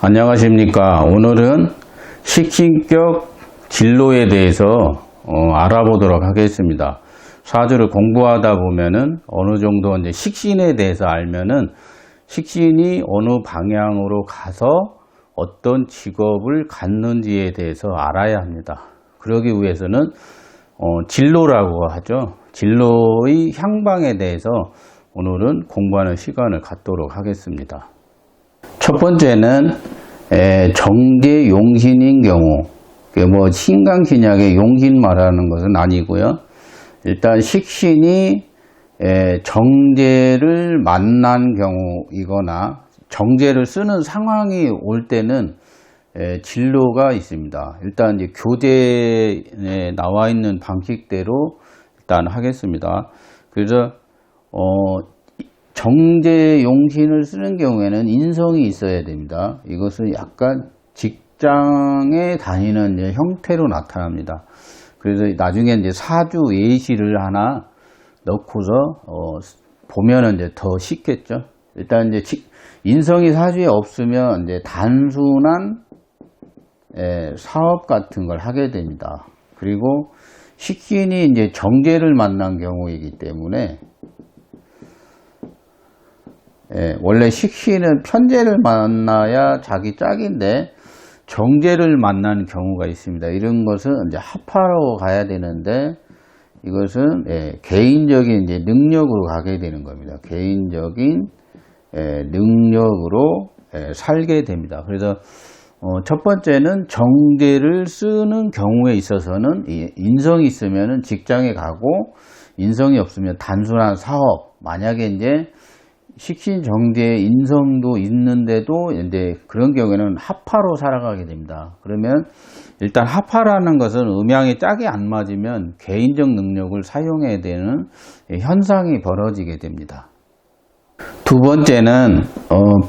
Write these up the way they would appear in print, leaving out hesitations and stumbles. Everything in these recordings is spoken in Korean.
안녕하십니까. 오늘은 식신격 진로에 대해서 알아보도록 하겠습니다. 사주를 공부하다 보면은 어느 정도 이제 식신에 대해서 알면은 식신이 어느 방향으로 가서 어떤 직업을 갖는지에 대해서 알아야 합니다. 그러기 위해서는 진로라고 하죠. 진로의 향방에 대해서 오늘은 공부하는 시간을 갖도록 하겠습니다. 첫 번째는 정제 용신인 경우, 뭐 신강신약의 용신 말하는 것은 아니고요. 일단 식신이 정제를 만난 경우이거나 정제를 쓰는 상황이 올 때는 진로가 있습니다. 일단 이제 교재에 나와 있는 방식대로 일단 하겠습니다. 그래서 정제 용신을 쓰는 경우에는 인성이 있어야 됩니다. 이것은 약간 직장에 다니는 이제 형태로 나타납니다. 그래서 나중에 이제 사주 예시를 하나 넣고서 보면은 이제 더 쉽겠죠. 일단 이제 인성이 사주에 없으면 이제 단순한 사업 같은 걸 하게 됩니다. 그리고 식신이 이제 정제를 만난 경우이기 때문에 원래 식신은 편제를 만나야 자기 짝인데 정제를 만나는 경우가 있습니다. 이런 것은 이제 합하러 가야 되는데 이것은 개인적인 이제 능력으로 가게 되는 겁니다. 개인적인 능력으로 살게 됩니다. 그래서 첫 번째는 정제를 쓰는 경우에 있어서는 인성이 있으면 직장에 가고 인성이 없으면 단순한 사업, 만약에 이제 식신 정제에 인성도 있는데도 이제 그런 경우에는 합파로 살아가게 됩니다. 그러면 일단 합파라는 것은 음양이 짝이 안 맞으면 개인적 능력을 사용해야 되는 현상이 벌어지게 됩니다. 두 번째는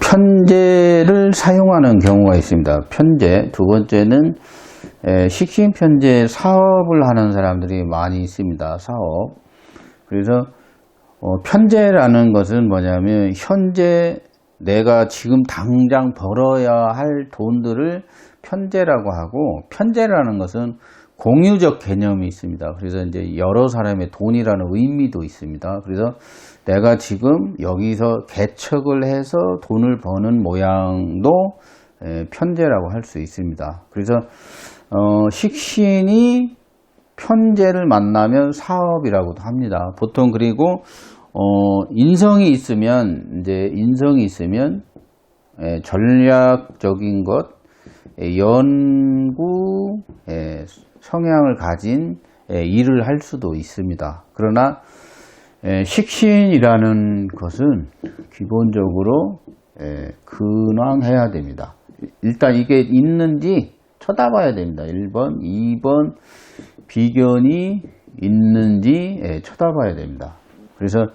편제를 사용하는 경우가 있습니다. 편제. 두 번째는 식신 편제 사업을 하는 사람들이 많이 있습니다. 사업. 그래서 편제라는 것은 뭐냐면 현재 내가 지금 당장 벌어야 할 돈들을 편제라고 하고, 편제라는 것은 공유적 개념이 있습니다. 그래서 이제 여러 사람의 돈이라는 의미도 있습니다. 그래서 내가 지금 여기서 개척을 해서 돈을 버는 모양도 편제라고 할 수 있습니다. 그래서 식신이 편제를 만나면 사업이라고도 합니다. 보통 그리고 인성이 있으면 전략적인 것, 연구 성향을 가진 일을 할 수도 있습니다. 그러나 식신이라는 것은 기본적으로 근황해야 됩니다. 일단 이게 있는지 쳐다봐야 됩니다. 1번, 2번 비견이 있는지 쳐다봐야 됩니다. 그래서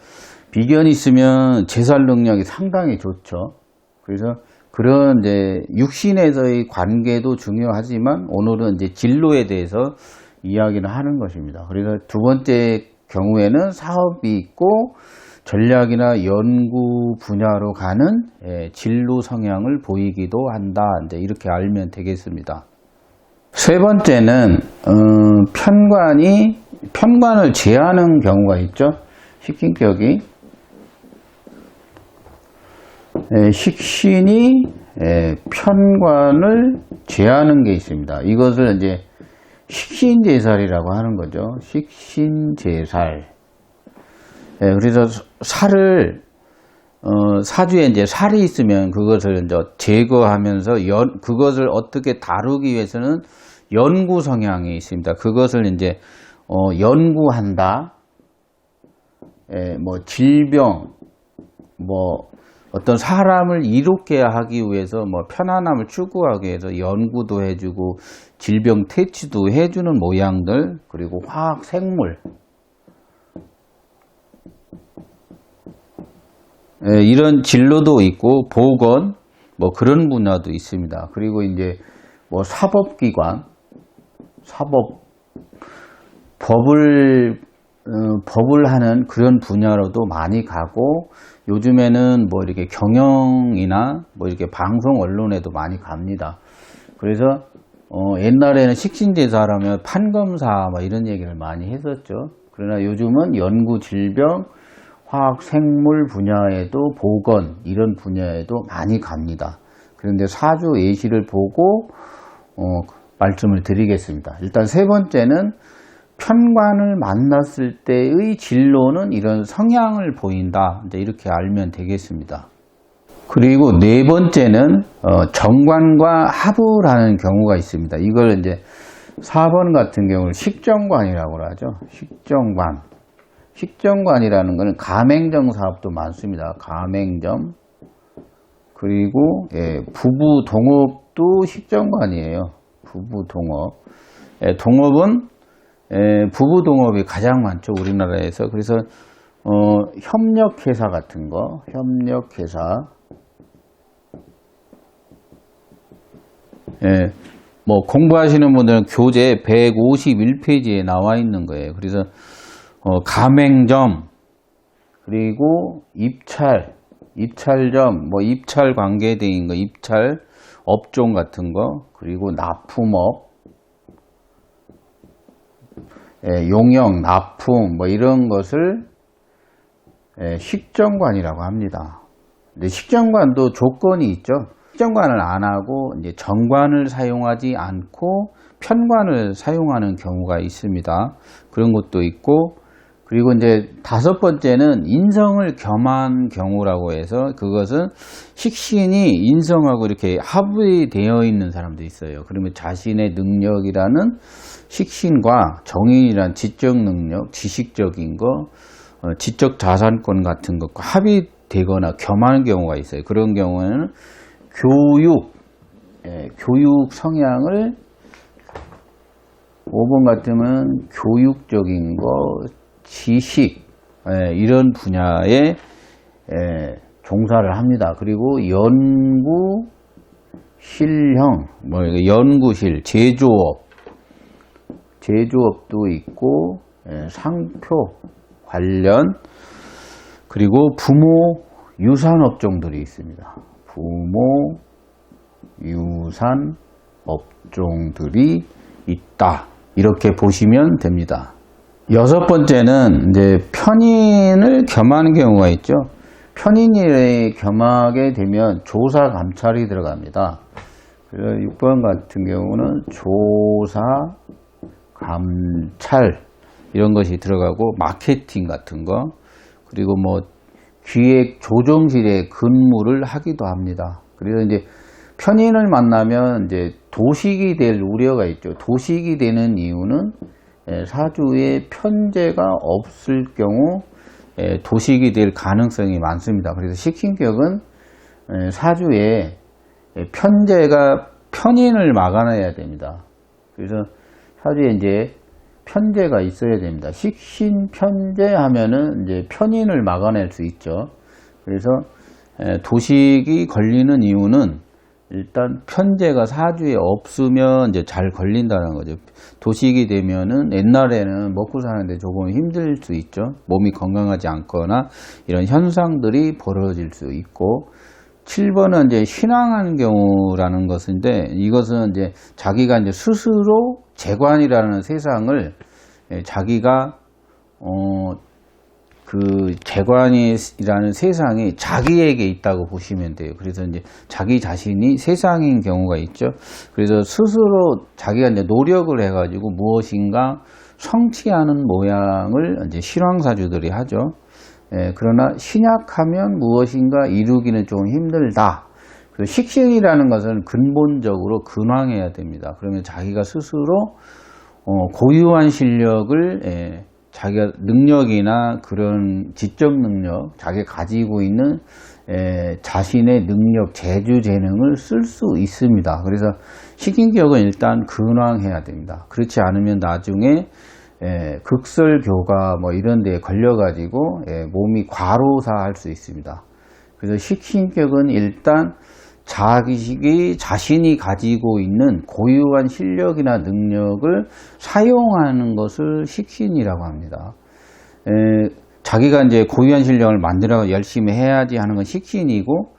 비견이 있으면 제살 능력이 상당히 좋죠. 그래서 그런 이제 육신에서의 관계도 중요하지만 오늘은 이제 진로에 대해서 이야기를 하는 것입니다. 그래서 두 번째 경우에는 사업이 있고 전략이나 연구 분야로 가는 진로 성향을 보이기도 한다. 이제 이렇게 알면 되겠습니다. 세 번째는 편관을 제하는 경우가 있죠. 식신격이 식신이 편관을 제하는 게 있습니다. 이것을 이제 식신제살이라고 하는 거죠. 식신제살. 그래서 살을 사주에 이제 살이 있으면 그것을 이제 제거하면서 그것을 어떻게 다루기 위해서는 연구 성향이 있습니다. 그것을 이제 연구한다. 뭐 질병, 뭐 어떤 사람을 이롭게 하기 위해서 뭐 편안함을 추구하기 위해서 연구도 해주고 질병 퇴치도 해주는 모양들, 그리고 화학 생물, 이런 진로도 있고 보건 뭐 그런 분야도 있습니다. 그리고 이제 뭐 사법기관, 법을 법을 하는 그런 분야로도 많이 가고, 요즘에는 뭐 이렇게 경영이나 뭐 이렇게 방송 언론에도 많이 갑니다. 그래서 옛날에는 식신제사라면 판검사 뭐 이런 얘기를 많이 했었죠. 그러나 요즘은 연구 질병, 화학 생물 분야에도 보건 이런 분야에도 많이 갑니다. 그런데 사주 예시를 보고 말씀을 드리겠습니다. 일단 세 번째는 편관을 만났을 때의 진로는 이런 성향을 보인다. 이제 이렇게 알면 되겠습니다. 그리고 네 번째는 정관과 합을 하는 경우가 있습니다. 이걸 이제 4번 같은 경우는 식정관이라고 하죠. 식정관. 식정관이라는 것은 가맹점 사업도 많습니다. 가맹점. 그리고 부부 동업도 식정관이에요. 부부 동업. 동업은 부부 동업이 가장 많죠. 우리나라에서. 그래서 협력회사 같은 거. 협력회사. 뭐 공부하시는 분들은 교재 151페이지에 나와 있는 거예요. 그래서 가맹점, 그리고 입찰점, 뭐 입찰 관계대인 거, 입찰 업종 같은 거, 그리고 납품업, 용역, 납품 뭐 이런 것을 식정관이라고 합니다. 근데 식정관도 조건이 있죠. 식정관을 안 하고 이제 정관을 사용하지 않고 편관을 사용하는 경우가 있습니다. 그런 것도 있고, 그리고 이제 다섯 번째는 인성을 겸한 경우라고 해서, 그것은 식신이 인성하고 이렇게 합의되어 있는 사람도 있어요. 그러면 자신의 능력이라는 식신과 정인이란 지적 능력, 지식적인 거, 지적 자산권 같은 것과 합의되거나 겸하는 경우가 있어요. 그런 경우에는 교육 성향을 5번 같으면 교육적인 거, 지식 이런 분야에 종사를 합니다. 그리고 연구, 실형, 뭐 연구실, 제조업도 있고, 상표 관련, 그리고 부모 유산 업종들이 있습니다. 부모 유산 업종들이 있다. 이렇게 보시면 됩니다. 여섯 번째는 이제 편인을 겸하는 경우가 있죠. 편인을 겸하게 되면 조사 감찰이 들어갑니다. 그래서 6번 같은 경우는 조사 감찰 이런 것이 들어가고, 마케팅 같은 거, 그리고 뭐 기획 조정실에 근무를 하기도 합니다. 그래서 이제 편인을 만나면 이제 도식이 될 우려가 있죠. 도식이 되는 이유는 사주에 편재가 없을 경우 도식이 될 가능성이 많습니다. 그래서 식신격은 사주에 편인을 막아내야 됩니다. 그래서 사주에 이제 편재가 있어야 됩니다. 식신 편재 하면은 이제 편인을 막아낼 수 있죠. 그래서 도식이 걸리는 이유는 일단 편재가 사주에 없으면 이제 잘 걸린다는 거죠. 도식이 되면은 옛날에는 먹고 사는데 조금 힘들 수 있죠. 몸이 건강하지 않거나 이런 현상들이 벌어질 수 있고, 7번은 이제 신앙하는 경우라는 것인데, 이것은 이제 자기가 이제 스스로 재관이라는 세상을 자기가 그 재관이라는 세상이 자기에게 있다고 보시면 돼요. 그래서 이제 자기 자신이 세상인 경우가 있죠. 그래서 스스로 자기가 이제 노력을 해가지고 무엇인가 성취하는 모양을 이제 실황사주들이 하죠. 그러나 신약하면 무엇인가 이루기는 좀 힘들다. 그래서 식신이라는 것은 근본적으로 근황해야 됩니다. 그러면 자기가 스스로 고유한 실력을 자기가 능력이나 그런 지적 능력, 자기가 가지고 있는 자신의 능력, 재주, 재능을 쓸 수 있습니다. 그래서 식인격은 일단 근황해야 됩니다. 그렇지 않으면 나중에 극설교가 뭐 이런 데에 걸려가지고 몸이 과로사할 수 있습니다. 그래서 식신격은 일단 자신이 가지고 있는 고유한 실력이나 능력을 사용하는 것을 식신이라고 합니다. 자기가 이제 고유한 실력을 만들어 열심히 해야지 하는 건 식신이고,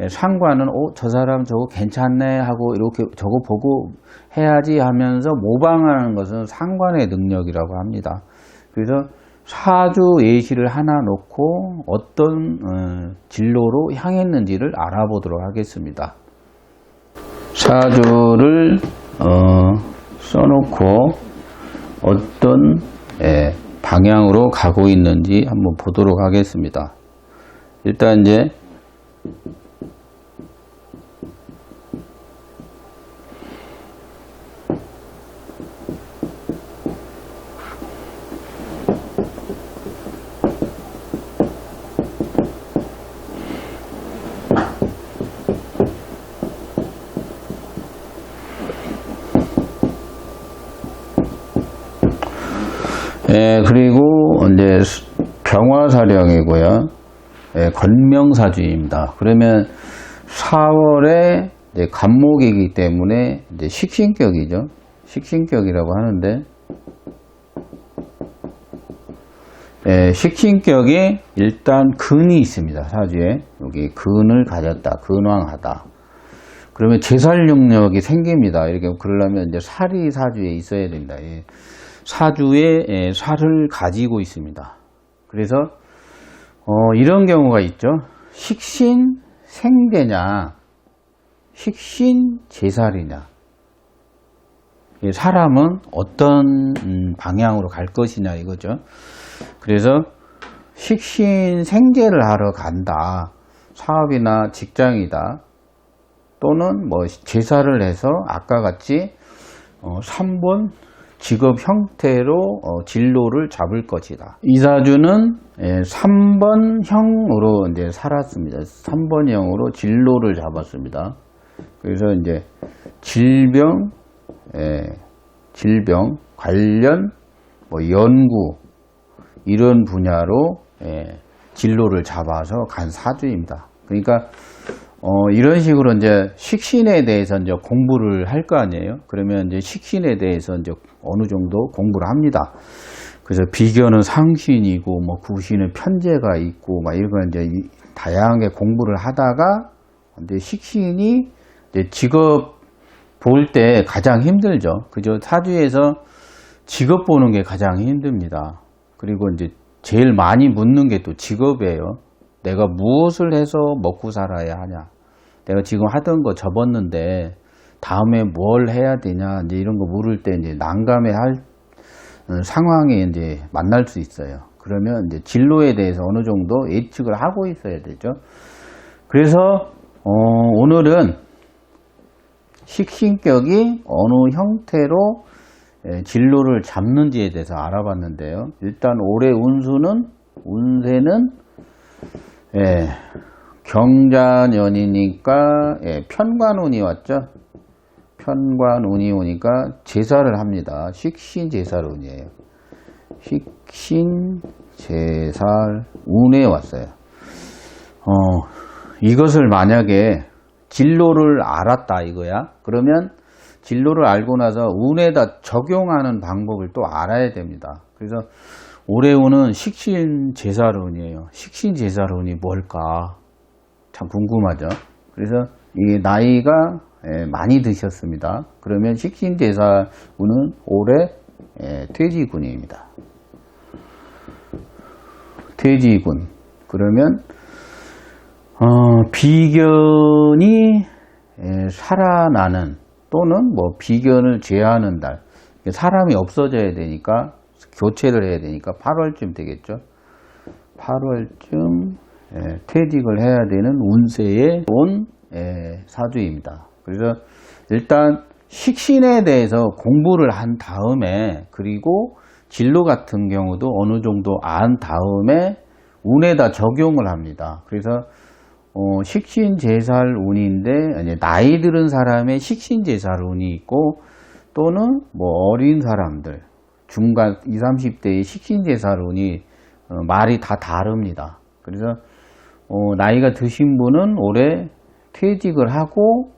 상관은 저 사람 저거 괜찮네 하고 이렇게 저거 보고 해야지 하면서 모방하는 것은 상관의 능력이라고 합니다. 그래서 사주 예시를 하나 놓고 어떤 진로로 향했는지를 알아보도록 하겠습니다. 사주를 써놓고 어떤 방향으로 가고 있는지 한번 보도록 하겠습니다. 일단 이제 그리고 이제 병화사령이고요. 건명사주입니다. 그러면 4월에 간목이기 때문에 이제 식신격이죠. 식신격이라고 하는데, 식신격에 일단 근이 있습니다. 사주에 여기 근을 가졌다, 근왕하다. 그러면 제살 능력이 생깁니다. 이렇게 그러려면 이제 살이 사주에 있어야 된다. 사주에 살을 가지고 있습니다. 그래서 이런 경우가 있죠. 식신 생대냐, 식신 제살이냐. 사람은 어떤 방향으로 갈 것이냐 이거죠. 그래서 식신 생제를 하러 간다. 사업이나 직장이다. 또는 뭐 제사를 해서 아까 같이 3번 직업 형태로 진로를 잡을 것이다. 이 사주는 3번형으로 이제 살았습니다. 3번형으로 진로를 잡았습니다. 그래서 이제 질병 관련 뭐 연구 이런 분야로 진로를 잡아서 간 사주입니다. 그러니까 이런 식으로 이제 식신에 대해서 이제 공부를 할 거 아니에요. 그러면 이제 식신에 대해서 이제 어느 정도 공부를 합니다. 그래서 비견은 상신이고, 뭐 구신은 편제가 있고, 막 이런 거 이제 다양하게 공부를 하다가 이제 식신이 이제 직업 볼 때 가장 힘들죠. 그죠? 사주에서 직업 보는 게 가장 힘듭니다. 그리고 이제 제일 많이 묻는 게 또 직업이에요. 내가 무엇을 해서 먹고 살아야 하냐. 내가 지금 하던 거 접었는데 다음에 뭘 해야 되냐. 이제 이런 거 물을 때 이제 난감해 할 상황에 이제 만날 수 있어요. 그러면 이제 진로에 대해서 어느 정도 예측을 하고 있어야 되죠. 그래서 오늘은 식신격이 어느 형태로 진로를 잡는지에 대해서 알아봤는데요. 일단 올해 운세는 경자년이니까 편관운이 왔죠. 편관운이 오니까 제사를 합니다. 식신제살운이에요. 식신제살운에 왔어요. 이것을 만약에 진로를 알았다 이거야. 그러면 진로를 알고 나서 운에다 적용하는 방법을 또 알아야 됩니다. 그래서 올해 운은 식신제살운이에요. 식신제살운이 뭘까? 참 궁금하죠. 그래서 이 나이가 많이 드셨습니다. 그러면 식신제살운은 올해 퇴지군입니다. 퇴지군. 그러면 비견이 살아나는 또는 뭐 비견을 제하는 달. 사람이 없어져야 되니까 교체를 해야 되니까 8월쯤 되겠죠. 8월쯤 퇴직을 해야 되는 운세에 온 사주입니다. 그래서 일단 식신에 대해서 공부를 한 다음에, 그리고 진로 같은 경우도 어느 정도 안 다음에 운에다 적용을 합니다. 그래서 식신제살운인데 나이 들은 사람의 식신제살운이 있고, 또는 뭐 어린 사람들 중간 20, 30대의 식신제살운이 말이 다 다릅니다. 그래서 나이가 드신 분은 올해 퇴직을 하고,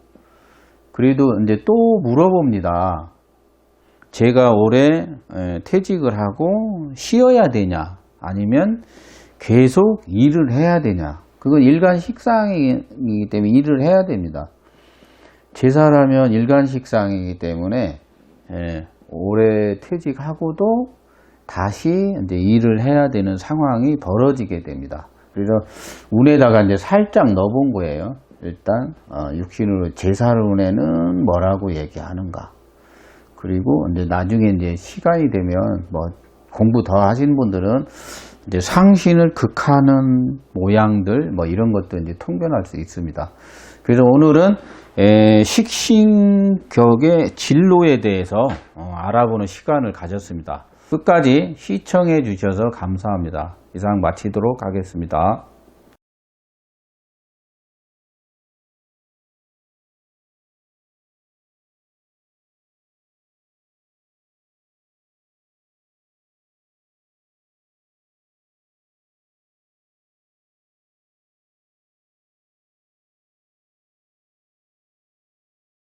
그래도 이제 또 물어봅니다. 제가 올해 퇴직을 하고 쉬어야 되냐, 아니면 계속 일을 해야 되냐. 그건 일간 식상이기 때문에 일을 해야 됩니다. 제사라면 일간 식상이기 때문에 올해 퇴직하고도 다시 이제 일을 해야 되는 상황이 벌어지게 됩니다. 그래서 운에다가 이제 살짝 넣어본 거예요. 일단 육신으로 제사를 운에는 뭐라고 얘기하는가. 그리고 이제 나중에 이제 시간이 되면 뭐 공부 더 하신 분들은 이제 상신을 극하는 모양들 뭐 이런 것도 이제 통변할 수 있습니다. 그래서 오늘은 식신격의 진로에 대해서 알아보는 시간을 가졌습니다. 끝까지 시청해 주셔서 감사합니다. 이상 마치도록 하겠습니다.